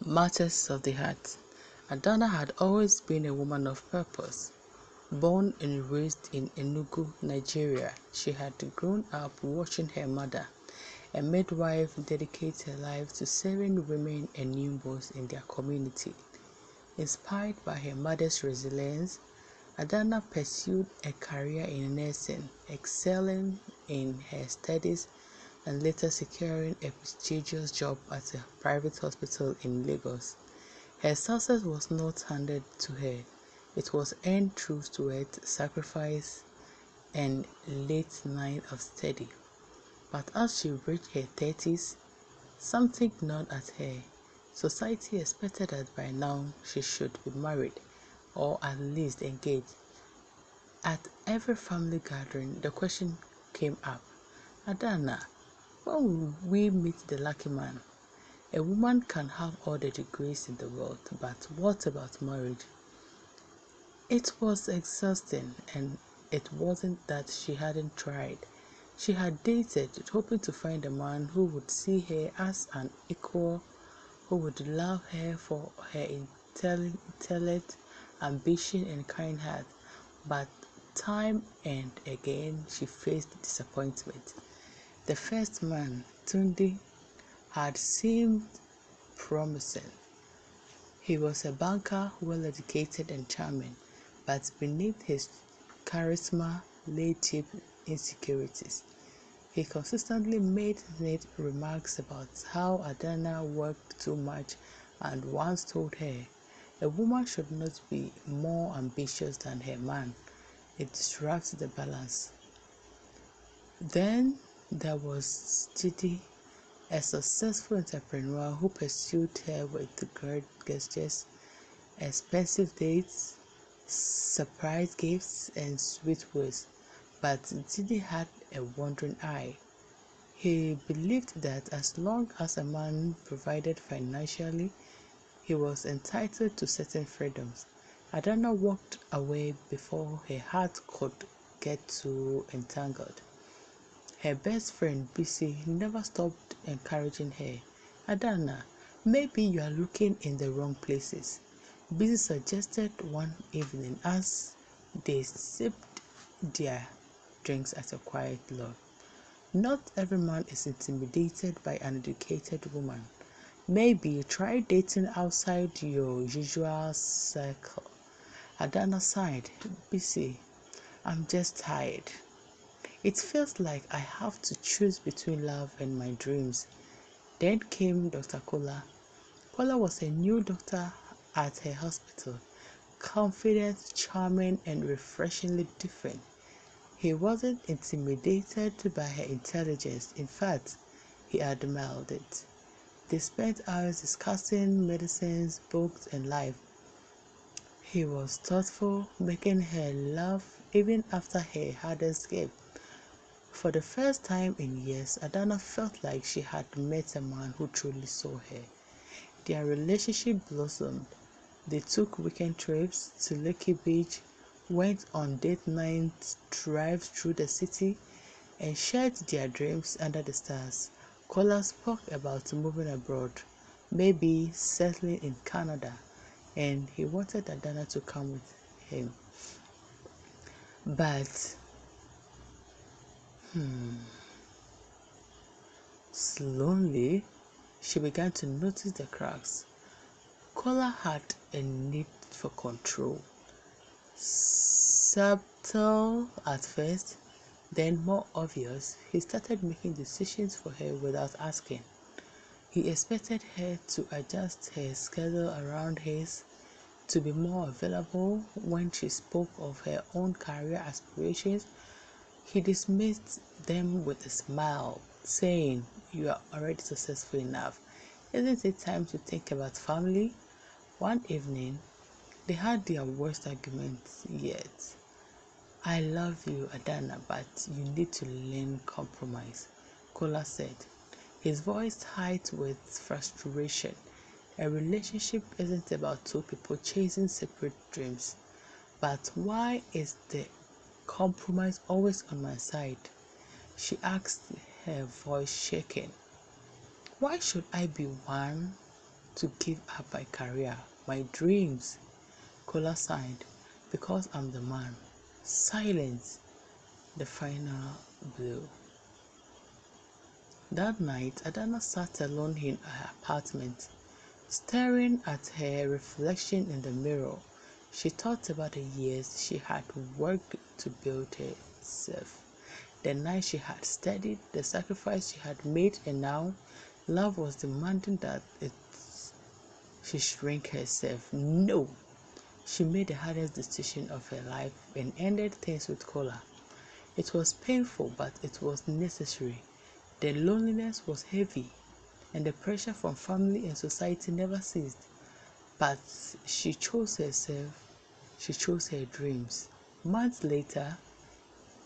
Matters of the heart. Adana had always been a woman of purpose. Born and raised in Enugu, Nigeria, she had grown up watching her mother, a midwife, dedicate her life to serving women and newborns in their community. Inspired by her mother's resilience, Adana pursued a career in nursing, excelling in her studies and later securing a prestigious job at a private hospital in Lagos. Her success was not handed to her. It was earned through sweat, sacrifice, and late night of study. But as she reached her 30s, something gnawed at her. Society expected that by now she should be married, or at least engaged. At every family gathering, the question came up, Adana, when will we meet the lucky man? A woman can have all the degrees in the world, but what about marriage? It was exhausting, and it wasn't that she hadn't tried. She had dated, hoping to find a man who would see her as an equal, who would love her for her intellect, ambition, and kind heart. But time and again she faced disappointment. The first man, Tunde, had seemed promising. He was a banker, well-educated and charming, but beneath his charisma lay deep insecurities. He consistently made snide remarks about how Adana worked too much and once told her, a woman should not be more ambitious than her man. It disrupts the balance. Then there was Chidi, a successful entrepreneur who pursued her with grand gestures, expensive dates, surprise gifts, and sweet words. But Chidi had a wandering eye. He believed that as long as a man provided financially, he was entitled to certain freedoms. Adana walked away before her heart could get too entangled. Her best friend, Bisi, never stopped encouraging her. Adana, maybe you are looking in the wrong places. Bisi suggested one evening as they sipped their drinks at a quiet log. Not every man is intimidated by an educated woman. Maybe you try dating outside your usual circle. Adana sighed. Bisi, I'm just tired. It feels like I have to choose between love and my dreams. Then came Dr. Kola. Kola was a new doctor at her hospital, confident, charming, and refreshingly different. He wasn't intimidated by her intelligence. In fact, he admired it. They spent hours discussing medicines, books, and life. He was thoughtful, making her laugh even after her hardest escape. For the first time in years, Adana felt like she had met a man who truly saw her. Their relationship blossomed. They took weekend trips to Lekki Beach, went on date night drives through the city, and shared their dreams under the stars. Kola spoke about moving abroad, maybe settling in Canada, and he wanted Adana to come with him. But slowly, she began to notice the cracks. Kola had a need for control. Subtle at first, then more obvious, he started making decisions for her without asking. He expected her to adjust her schedule around his, to be more available when she spoke of her own career aspirations. He dismissed them with a smile, saying, "You are already successful enough. Isn't it time to think about family?" One evening, they had their worst argument yet. "I love you, Adana, but you need to learn compromise," Kola said, his voice high with frustration. A relationship isn't about two people chasing separate dreams. But why is the compromise always on my side? She asked, her voice shaking. Why should I be one to give up my career, my dreams. Kola sighed, because I'm the man. Silence, the final blow. That night, Adana sat alone in her apartment, staring at her reflection in the mirror. She thought about the years she had worked to build herself, the night she had studied, the sacrifice she had made, and now love was demanding that she shrink herself. No! She made the hardest decision of her life and ended things with Kola. It was painful, but it was necessary. The loneliness was heavy, and the pressure from family and society never ceased. But she chose herself, she chose her dreams. Months later,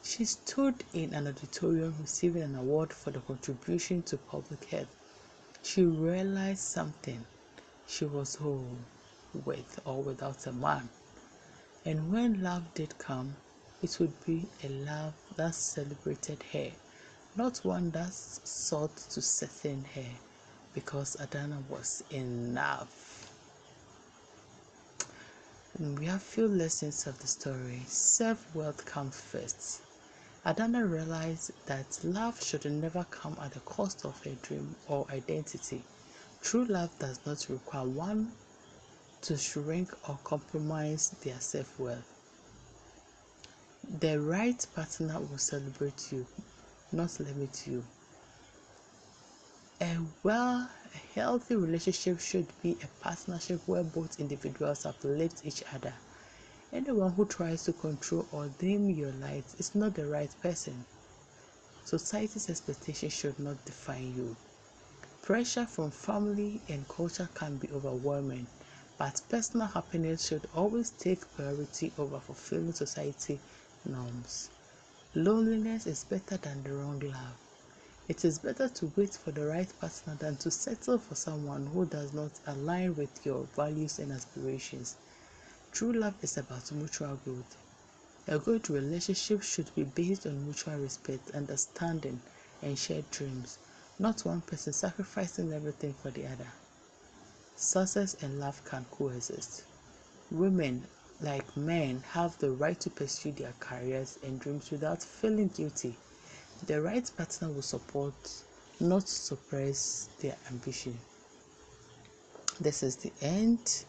she stood in an auditorium receiving an award for the contribution to public health. She realized something. She was whole, with or without a man. And when love did come, it would be a love that celebrated her, not one that sought to sustain her, because Adana was enough. And we have few lessons of the story. Self-worth comes first. Adana realized that love should never come at the cost of her dream or identity. True love does not require one to shrink or compromise their self-worth. The right partner will celebrate you, not limit you. A healthy relationship should be a partnership where both individuals uplift each other. Anyone who tries to control or dim your light is not the right person. Society's expectations should not define you. Pressure from family and culture can be overwhelming, but personal happiness should always take priority over fulfilling society norms. Loneliness is better than the wrong love. It is better to wait for the right partner than to settle for someone who does not align with your values and aspirations. True love is about mutual growth. A good relationship should be based on mutual respect, understanding, and shared dreams, not one person sacrificing everything for the other. Success and love can coexist. Women, like men, have the right to pursue their careers and dreams without feeling guilty. The right partner will support, not suppress their ambition. This is the end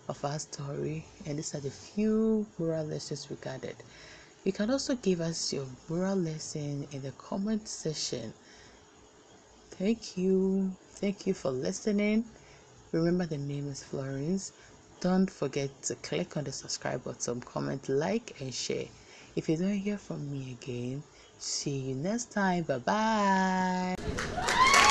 of our story, and these are the few moral lessons we gathered. You can also give us your moral lesson in the comment section. Thank you for listening. Remember, the name is Florence. Don't forget to click on the subscribe button, comment, like, and share. If you don't hear from me again, see you next time. Bye bye.